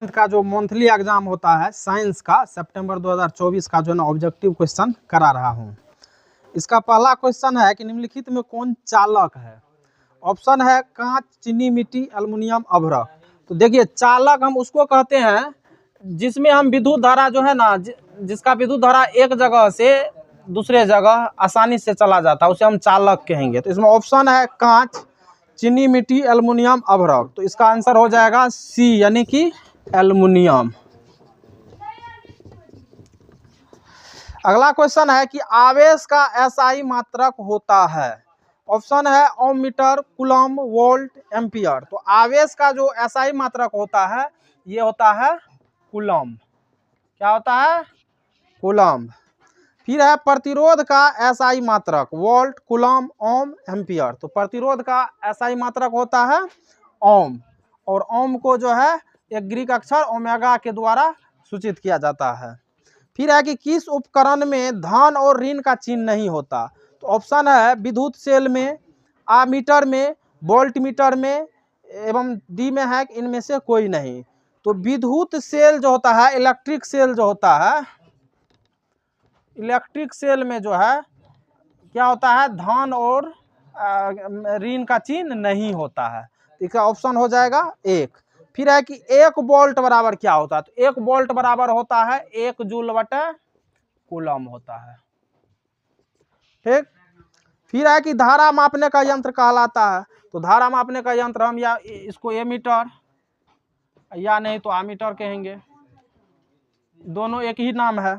का जो monthly exam होता है साइंस का सितंबर 2024 का जो है ना ऑब्जेक्टिव क्वेश्चन करा रहा हूँ। इसका पहला क्वेश्चन है कि निम्नलिखित में कौन चालक है। ऑप्शन है कांच, चीनी मिट्टी, एल्युमिनियम, अभ्रक। तो देखिए चालक हम उसको कहते हैं जिसमें हम विद्युत धारा जो है ना जिसका विद्युत धारा एक जगह से दूसरे जगह आसानी से चला जाता है उसे हम चालक कहेंगे। तो इसमें ऑप्शन है कांच, चीनी मिट्टी, एल्युमिनियम, अभ्रक। तो इसका आंसर हो जाएगा सी यानी कि एल्युमिनियम। अगला क्वेश्चन है कि आवेश का एसआई मात्रक होता है। ऑप्शन है ओम, मीटर, कूलम्ब, वोल्ट, एम्पियर। तो आवेश का जो एसआई मात्रक होता है ये होता है कूलम्ब। क्या होता है? कूलम्ब। फिर है प्रतिरोध का एसआई मात्रक, वोल्ट, कूलम्ब, ओम, एम्पियर। तो प्रतिरोध का एसआई मात्रक होता है ओम, और ओम को जो है एक ग्रीक अक्षर ओमेगा के द्वारा सूचित किया जाता है। फिर है कि किस उपकरण में धन और ऋण का चिन्ह नहीं होता। तो ऑप्शन है विद्युत सेल में, आमीटर में, वोल्ट मीटर में, एवं डी में है कि इनमें से कोई नहीं। तो विद्युत सेल जो होता है, इलेक्ट्रिक सेल जो होता है, इलेक्ट्रिक सेल में जो है क्या होता है, धन और ऋण का चिन्ह नहीं होता है। तो इसका ऑप्शन हो जाएगा एक। फिर है कि 1 वोल्ट बराबर क्या होता है। तो 1 वोल्ट बराबर होता है 1 जूल बटे कूलम्ब होता है। ठीक। फिर है कि धारा मापने का यंत्र कहलाता है। तो धारा मापने का यंत्र हम या इसको एमीटर या नहीं तो आमीटर कहेंगे, दोनों एक ही नाम है।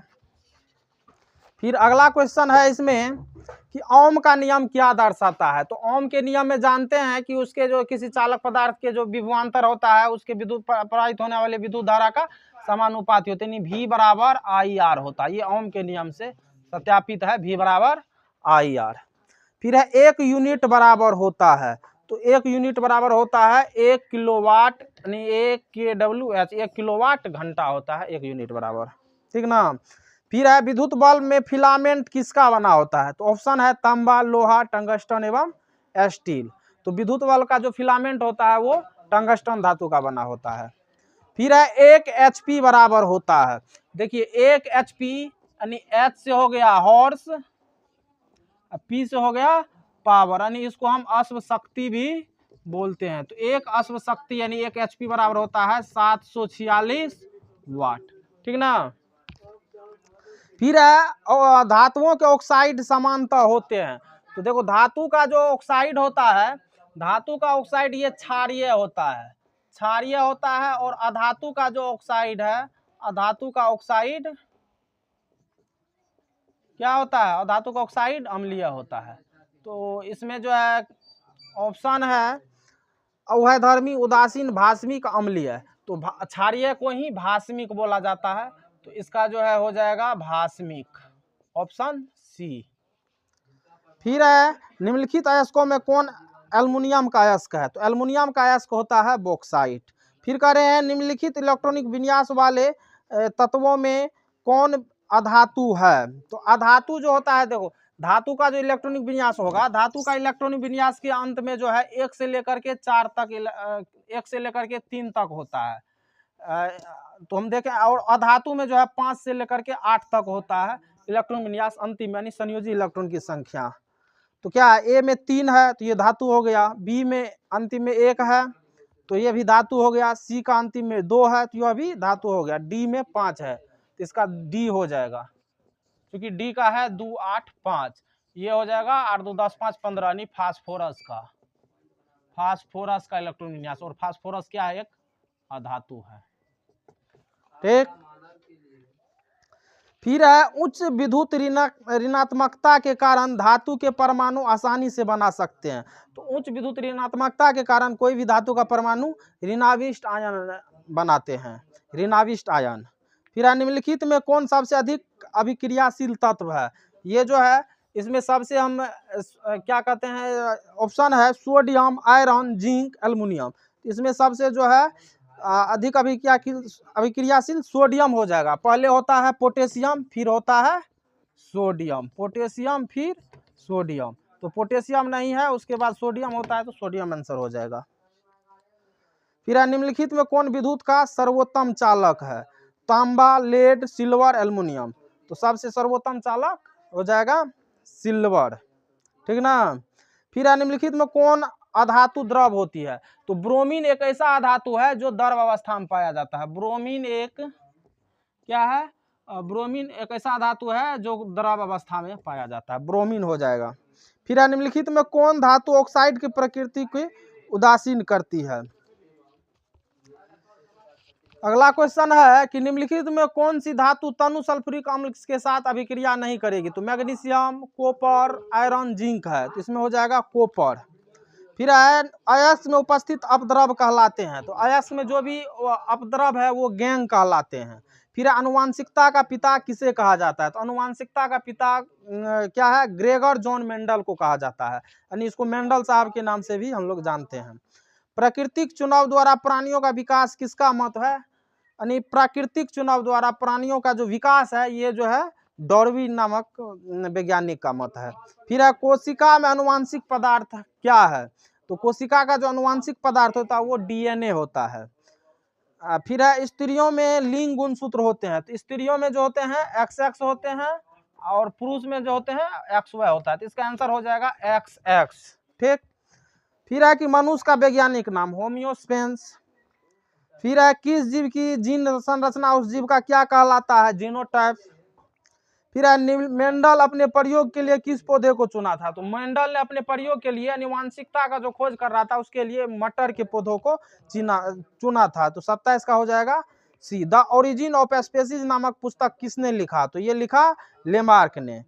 फिर अगला क्वेश्चन है इसमें कि ओम का नियम क्या दर्शाता है। तो ओम के नियम में जानते हैं कि उसके जो किसी चालक पदार्थ के जो विभवांतर होता है उसके विद्युत प्रवाहित होने वाले विद्युत धारा का समानुपाती होते हैं, V बराबर IR होता है। ये ओम के नियम से सत्यापित है, V बराबर IR। फिर है 1 यूनिट बराबर होता है। तो 1 यूनिट बराबर होता है 1 किलोवाट यानी 1 kWh, 1 किलोवाट घंटा होता है 1 यूनिट बराबर। ठीक ना। फिर है विद्युत बल्ब में फिलामेंट किसका बना होता है। तो ऑप्शन है तांबा, लोहा, टंगस्टन एवं स्टील। तो विद्युत बल्ब का जो फिलामेंट होता है वो टंगस्टन धातु का बना होता है। फिर है 1 HP बराबर होता है। देखिए 1 HP यानी H से हो गया हॉर्स, P से हो गया पावर, यानी इसको हम अश्व शक्ति भी बोलते हैं। तो 1 अश्व शक्ति यानी 1 HP बराबर होता है 746 वाट। ठीक ना। फिर है धातुओं के ऑक्साइड समानता होते हैं। तो देखो धातु का जो ऑक्साइड होता है, धातु का ऑक्साइड ये क्षारीय होता है, क्षारीय होता है। और अधातु का जो ऑक्साइड है, अधातु का ऑक्साइड क्या होता है, अधातु का ऑक्साइड अम्लीय होता है। तो इसमें जो है ऑप्शन है अवैधर्मी, उदासीन, भास्मिक, अम्लीय। तो क्षारीय को ही भास्मिक बोला जाता है। तो इसका जो है हो जाएगा भास्मिक, ऑप्शन सी। फिर है निम्नलिखित अयस्कों में कौन एल्युमिनियम का अयस्क है। तो एल्युमिनियम का अयस्क होता है बॉक्साइट। फिर कह रहे हैं निम्नलिखित इलेक्ट्रॉनिक विन्यास वाले तत्वों में कौन अधातु है। तो अधातु जो होता है, देखो धातु का जो इलेक्ट्रॉनिक विन्यास होगा, धातु का इलेक्ट्रॉनिक विन्यास के अंत में जो है 1 से लेकर के 4 तक, 1 से लेकर के 3 तक होता है। तो हम देखें, और अधातु में जो है 5 से लेकर के 8 तक होता है इलेक्ट्रॉन विन्यास अंतिम यानी संयोजी इलेक्ट्रॉन की संख्या। तो क्या ए में 3 है तो ये धातु हो गया, बी में अंतिम में 1 है तो ये भी धातु हो गया, सी का अंतिम में 2 है तो यह भी धातु हो गया, डी में 5 है तो इसका डी हो जाएगा, क्योंकि डी का है 2 8 5, ये हो जाएगा 8 2 10 5 15 यानी फास्फोरस का, फास्फोरस का इलेक्ट्रॉन विन्यास। और फास्फोरस क्या है, एक अधातु है। ठीक। फिर है उच्च विद्युत ऋणात्मकता के कारण धातु के परमाणु आसानी से बना सकते हैं। तो उच्च विद्युत ऋणात्मकता के कारण कोई भी धातु का परमाणु ऋणाविष्ट आयन बनाते हैं, ऋणाविष्ट आयन। फिर है निम्नलिखित में कौन सबसे अधिक अभिक्रियाशील तत्व है। ये जो है इसमें सबसे हम क्या कहते हैं, ऑप्शन है सोडियम, आयरन, जिंक, एल्युमिनियम। इसमें सबसे जो है अधिक अभिक्रियाशील सोडियम हो जाएगा। पहले होता है पोटेशियम, फिर होता है सोडियम, पोटेशियम फिर सोडियम। तो पोटेशियम नहीं है, उसके बाद सोडियम होता है तो सोडियम आंसर हो जाएगा। फिर है निम्नलिखित में कौन विद्युत का सर्वोत्तम चालक है? तांबा, लेड, सिल्वर, एल्युमिनियम। तो सबसे सर्वोत्तम चालक हो जाएगा सिल्वर, ठीक ना। फिर है निम्नलिखित में कौन अधातु द्रव होती है? तो ब्रोमीन एक ऐसा अधातु है जो द्रव अवस्था में पाया जाता है। ब्रोमीन एक क्या है? ब्रोमीन एक ऐसा धातु है जो द्रव अवस्था में पाया जाता है, ब्रोमीन हो जाएगा। फिर है निम्नलिखित में कौन धातु ऑक्साइड की प्रकृति को उदासीन करती है? अगला क्वेश्चन है कि निम्नलिखित में कौन सी धातु तनु सल्फ्यूरिक अम्ल के साथ अभिक्रिया नहीं करेगी? तो मैग्नीशियम, कॉपर, आयरन, जिंक है, तो इसमें हो जाएगा कॉपर। फिर है अयस्क में उपस्थित अपद्रव कहलाते हैं। तो अयस्क में जो भी अपद्रव है वो गैंग कहलाते हैं। फिर आनुवांशिकता का पिता किसे कहा जाता है? तो आनुवांशिकता का पिता क्या है? ग्रेगर जॉन मेंडल को कहा जाता है, यानी इसको मेंडल साहब के नाम से भी हम लोग जानते हैं। प्राकृतिक चुनाव द्वारा प्राणियों का विकास किसका मत है? यानी प्राकृतिक चुनाव द्वारा प्राणियों का जो विकास है ये जो है डार्विन नामक वैज्ञानिक का मत है। फिर है कोशिका में अनुवांशिक पदार्थ क्या है? तो कोशिका का जो अनुवांशिक पदार्थ होता है वो डीएनए होता है। फिर है स्त्रियों में लिंग गुणसूत्र होते हैं। तो स्त्रियों में जो होते हैं XX होते हैं और पुरुष में जो होते हैं XY होता है। तो इसका आंसर हो जाएगा XX, ठीक। फिर है कि मनुष्य का वैज्ञानिक नाम होमियोस्पेंस। फिर है किस जीव की जीन संरचना उस जीव का क्या कहलाता है? जीनोटाइप। फिर है मेंडल अपने प्रयोग के लिए किस पौधे को चुना था? तो मेंडल ने अपने प्रयोग के लिए आनुवांशिकता का जो खोज कर रहा था उसके लिए मटर के पौधों को चुना था। तो 27 का हो जाएगा सी। द ओरिजिन ऑफ स्पीसीज नामक पुस्तक किसने लिखा? तो ये लिखा लेमार्क ने।